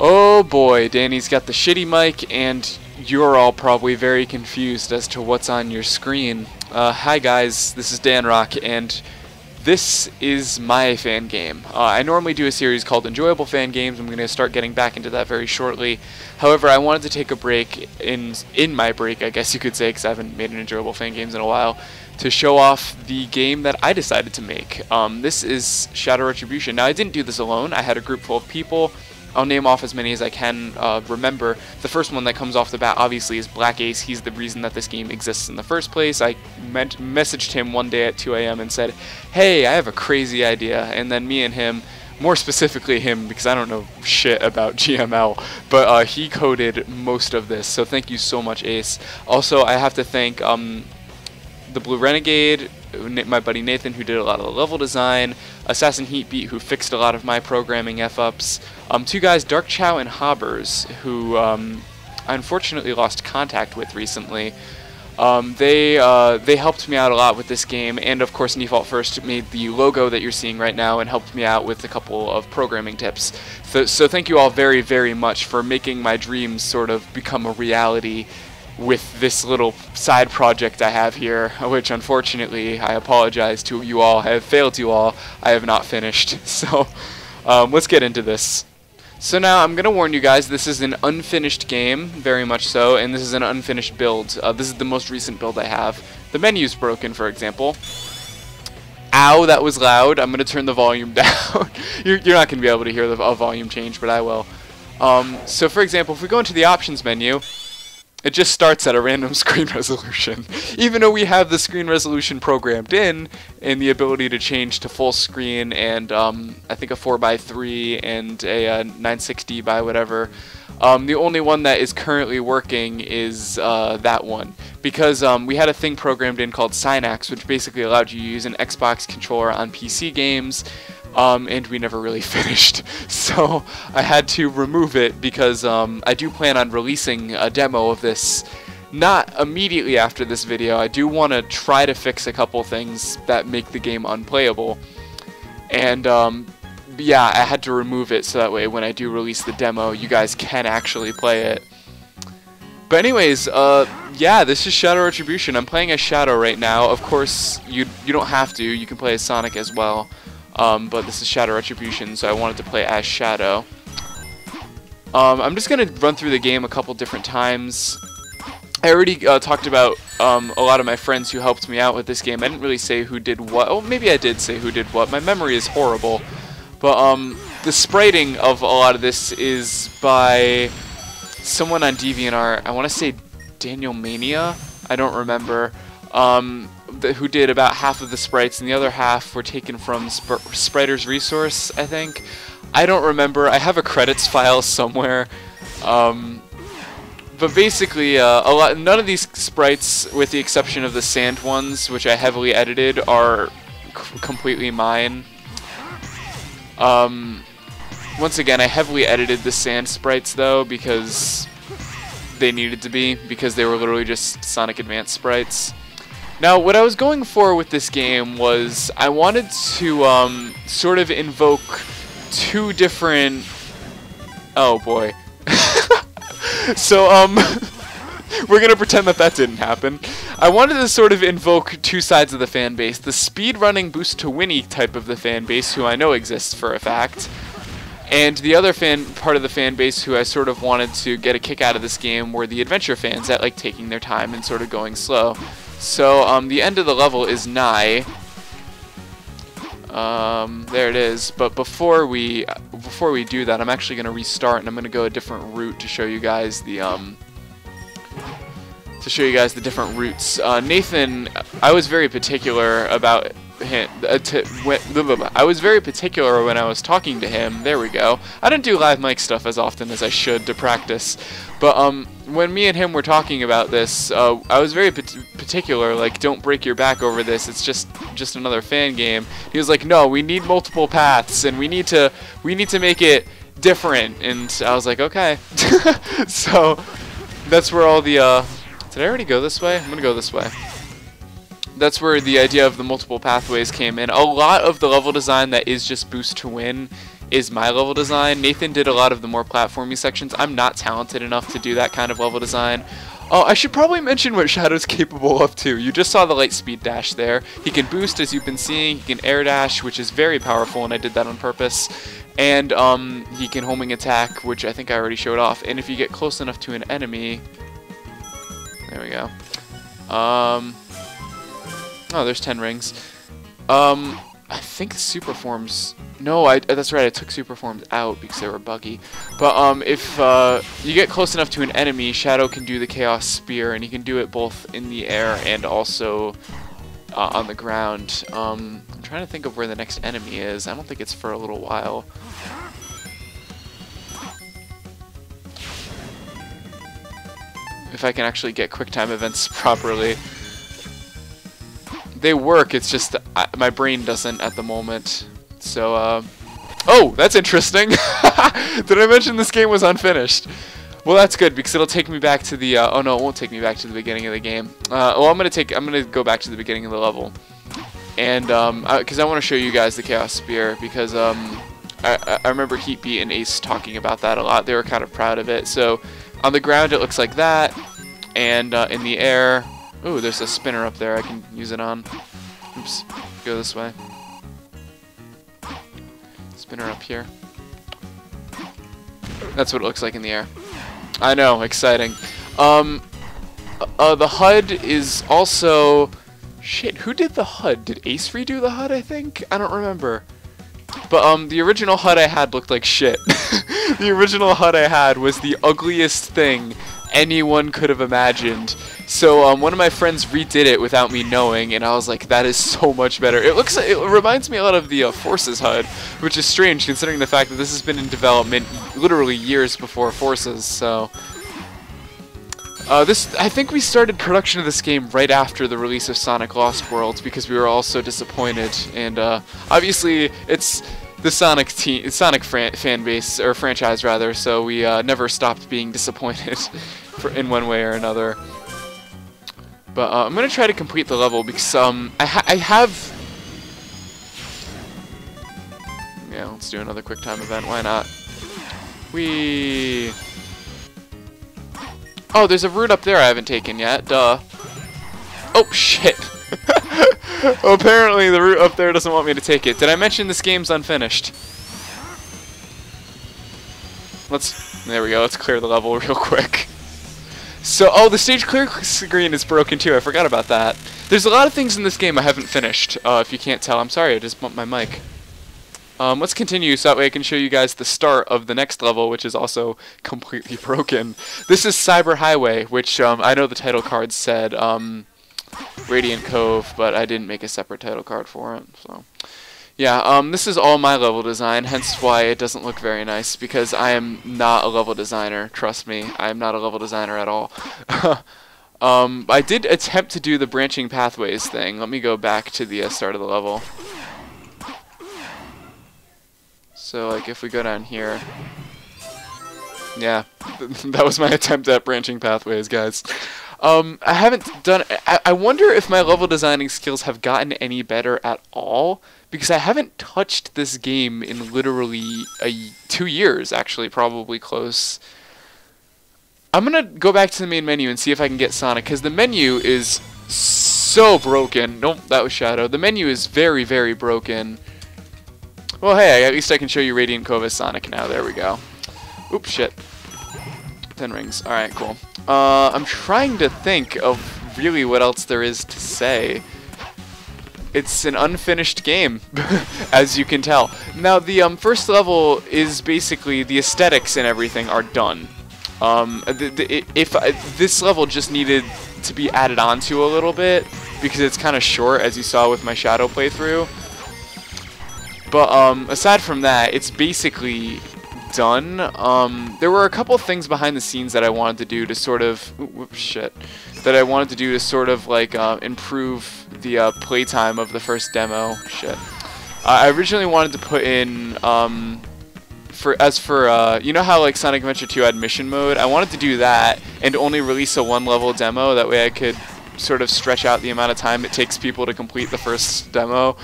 Oh boy, Danny's got the shitty mic, and you're all probably very confused as to what's on your screen. Hi guys, this is DanRock, and this is my fan game. I normally do a series called Enjoyable Fan Games. I'm going to start getting back into that very shortly. However, I wanted to take a break in my break, I guess you could say, because I haven't made an Enjoyable Fan Games in a while, to show off the game that I decided to make. This is Shadow Retribution. Now, I didn't do this alone. I had a group full of people. I'll name off as many as I can remember. The first one that comes off the bat, obviously, is Black Ace. He's the reason that this game exists in the first place. I messaged him one day at 2 a.m. and said, hey, I have a crazy idea. And then me and him, more specifically him, because I don't know shit about GML, but he coded most of this. So thank you so much, Ace. Also, I have to thank the Blue Renegade, my buddy Nathan, who did a lot of the level design, Assassin Heatbeat, who fixed a lot of my programming F-ups, two guys, Dark Chow and Hobbers, who I unfortunately lost contact with recently. They helped me out a lot with this game, and of course Default First made the logo that you're seeing right now and helped me out with a couple of programming tips. So thank you all very, very much for making my dreams sort of become a reality with this little side project I have here, which unfortunately, I apologize to you all, I have failed you all, I have not finished. So, let's get into this. So now, I'm going to warn you guys, this is an unfinished game, very much so, and this is an unfinished build. This is the most recent build I have. The menu's broken, for example. Ow, that was loud. I'm going to turn the volume down. You're not going to be able to hear the volume change, but I will. So for example, if we go into the options menu, it just starts at a random screen resolution. Even though we have the screen resolution programmed in, and the ability to change to full screen, and I think a 4:3 and a 960 by whatever, the only one that is currently working is that one. Because we had a thing programmed in called Synax, which basically allowed you to use an Xbox controller on PC games, and we never really finished. So I had to remove it because I do plan on releasing a demo of this not immediately after this video. I do want to try to fix a couple things that make the game unplayable. And yeah, I had to remove it so that way when I do release the demo, you guys can actually play it. But anyways, yeah, this is Shadow Retribution. I'm playing as Shadow right now. Of course, you don't have to. You can play as Sonic as well. But this is Shadow Retribution, so I wanted to play as Shadow. I'm just going to run through the game a couple different times. I already talked about a lot of my friends who helped me out with this game. I didn't really say who did what. Oh, maybe I did say who did what. My memory is horrible. But the spriting of a lot of this is by someone on DeviantArt. I want to say Daniel Mania. I don't remember. Who did about half of the sprites, and the other half were taken from Spriter's Resource, I think. I don't remember. I have a credits file somewhere. But basically, none of these sprites, with the exception of the sand ones, which I heavily edited, are completely mine. Once again, I heavily edited the sand sprites, though, because they needed to be, because they were literally just Sonic Advance sprites. Now, what I was going for with this game was I wanted to sort of invoke two different... Oh, boy. So, we're going to pretend that that didn't happen. I wanted to sort of invoke two sides of the fan base. The speedrunning boost to Winnie type of the fan base, who I know exists for a fact, and the other part of the fan base who I sort of wanted to get a kick out of this game were the adventure fans that like taking their time and sort of going slow. So, the end of the level is nigh. There it is. But before we do that, I'm actually going to restart, and I'm going to go a different route to show you guys the different routes. Nathan, I was very particular about him. I was very particular when I was talking to him. There we go. I didn't do live mic stuff as often as I should to practice, but when me and him were talking about this, I was very particular, like, don't break your back over this, it's just another fan game. He was like, no, we need multiple paths, and we need to make it different, and I was like, okay. So, that's where all the, did I already go this way? I'm gonna go this way. That's where the idea of the multiple pathways came in. A lot of the level design that is just boost to win is my level design. Nathan did a lot of the more platformy sections. I'm not talented enough to do that kind of level design. Oh, I should probably mention what Shadow's capable of too. You just saw the light speed dash there. He can boost, as you've been seeing. He can air dash, which is very powerful, and I did that on purpose. And he can homing attack, which I think I already showed off. And if you get close enough to an enemy, there we go. Oh, there's 10 rings. I think super forms. No, that's right. I took super forms out because they were buggy. But if you get close enough to an enemy, Shadow can do the Chaos Spear, and he can do it both in the air and also on the ground. I'm trying to think of where the next enemy is. I don't think it's for a little while. If I can actually get QuickTime events properly. They work, it's just my brain doesn't at the moment. So, oh, that's interesting. Did I mention this game was unfinished? Well, that's good because it'll take me back to the. Oh no, it won't take me back to the beginning of the game. Well, I'm gonna go back to the beginning of the level, and because I want to show you guys the Chaos Spear because I remember Heatbeat and Ace talking about that a lot. They were kind of proud of it. So, on the ground it looks like that, and in the air. Ooh, there's a spinner up there I can use it on. Oops, go this way. Spinner up here. That's what it looks like in the air. I know, exciting. The HUD is also... Shit, who did the HUD? Did Ace redo the HUD, I think? I don't remember. But the original HUD I had looked like shit. The original HUD I had was the ugliest thing anyone could have imagined. So one of my friends redid it without me knowing, and I was like, that is so much better. It reminds me a lot of the Forces HUD, which is strange considering the fact that this has been in development literally years before Forces. So I think we started production of this game right after the release of Sonic Lost Worlds because we were all so disappointed, and obviously it's the Sonic fan base, or franchise rather, so we never stopped being disappointed in one way or another. But I'm going to try to complete the level because I have... Yeah, let's do another QuickTime event, why not? Whee! Oh, there's a route up there I haven't taken yet, duh. Oh, shit! Apparently the route up there doesn't want me to take it. Did I mention this game's unfinished? There we go, let's clear the level real quick. So, oh, the stage clear screen is broken too, I forgot about that. There's a lot of things in this game I haven't finished, if you can't tell. I'm sorry, I just bumped my mic. Let's continue so that way I can show you guys the start of the next level, which is also completely broken. This is Cyber Highway, which I know the title card said Radiant Cove, but I didn't make a separate title card for it, so... Yeah, this is all my level design, hence why it doesn't look very nice, because I am not a level designer, trust me, I am not a level designer at all. I did attempt to do the branching pathways thing. Let me go back to the start of the level. So, like, if we go down here... Yeah, that was my attempt at branching pathways, guys. I haven't done... I wonder if my level designing skills have gotten any better at all, because I haven't touched this game in literally 2 years, actually, probably close. I'm gonna go back to the main menu and see if I can get Sonic, because the menu is so broken. Nope, that was Shadow. The menu is very, very broken. Well, hey, at least I can show you Radiant Cove as Sonic now. There we go. Oops, shit. 10 rings. Alright, cool. I'm trying to think of really what else there is to say. It's an unfinished game, as you can tell. Now, the first level is basically the aesthetics and everything are done. This level just needed to be added onto a little bit because it's kind of short, as you saw with my Shadow playthrough. But aside from that, it's basically done. There were a couple things behind the scenes that I wanted to do to sort of improve the playtime of the first demo. I originally wanted to put in you know how like Sonic Adventure 2 had mission mode? I wanted to do that and only release a 1-level demo. That way I could sort of stretch out the amount of time it takes people to complete the first demo.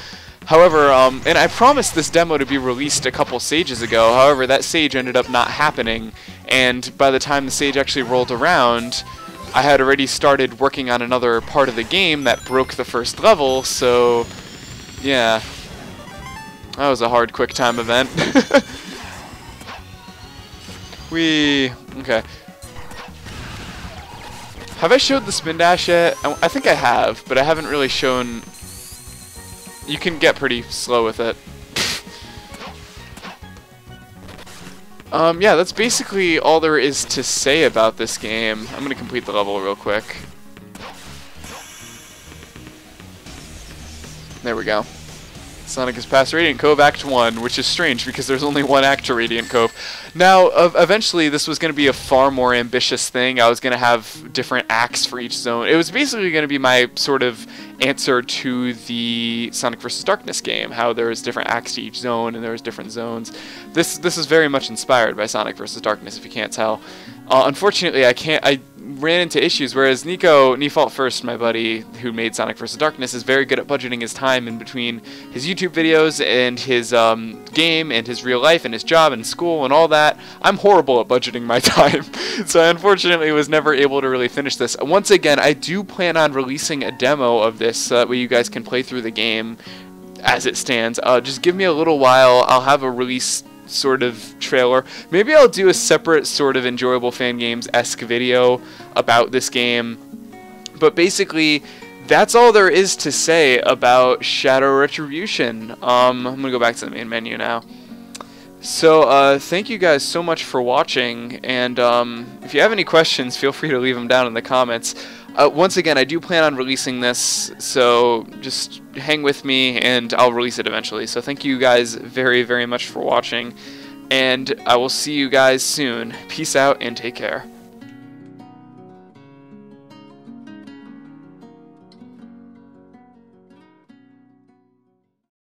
However, and I promised this demo to be released a couple stages ago. However, that stage ended up not happening, and by the time the stage actually rolled around, I had already started working on another part of the game that broke the first level, so yeah. That was a hard quick time event. Okay. Have I showed the spin dash yet? I think I have, but I haven't really shown... You can get pretty slow with it. Yeah, that's basically all there is to say about this game. I'm gonna complete the level real quick. There we go. Sonic has passed Radiant Cove Act 1, which is strange because there's only one act to Radiant Cove. Now, eventually this was going to be a far more ambitious thing. I was going to have different acts for each zone. It was basically going to be my sort of answer to the Sonic vs. Darkness game, how there was different acts to each zone and there was different zones. This is very much inspired by Sonic vs. Darkness, if you can't tell. Unfortunately, I ran into issues, whereas Nifault First, my buddy who made Sonic vs. Darkness, is very good at budgeting his time in between his YouTube videos and his game and his real life and his job and school and all that. I'm horrible at budgeting my time, so I unfortunately was never able to really finish this. Once again, I do plan on releasing a demo of this so that way you guys can play through the game as it stands. Just give me a little while. I'll have a release sort of trailer. Maybe I'll do a separate sort of enjoyable fan games-esque video about this game. But basically, that's all there is to say about Shadow Retribution. I'm gonna go back to the main menu now. So, thank you guys so much for watching, and if you have any questions, feel free to leave them down in the comments. Once again, I do plan on releasing this, so just hang with me, and I'll release it eventually. So thank you guys very, very much for watching, and I will see you guys soon. Peace out, and take care.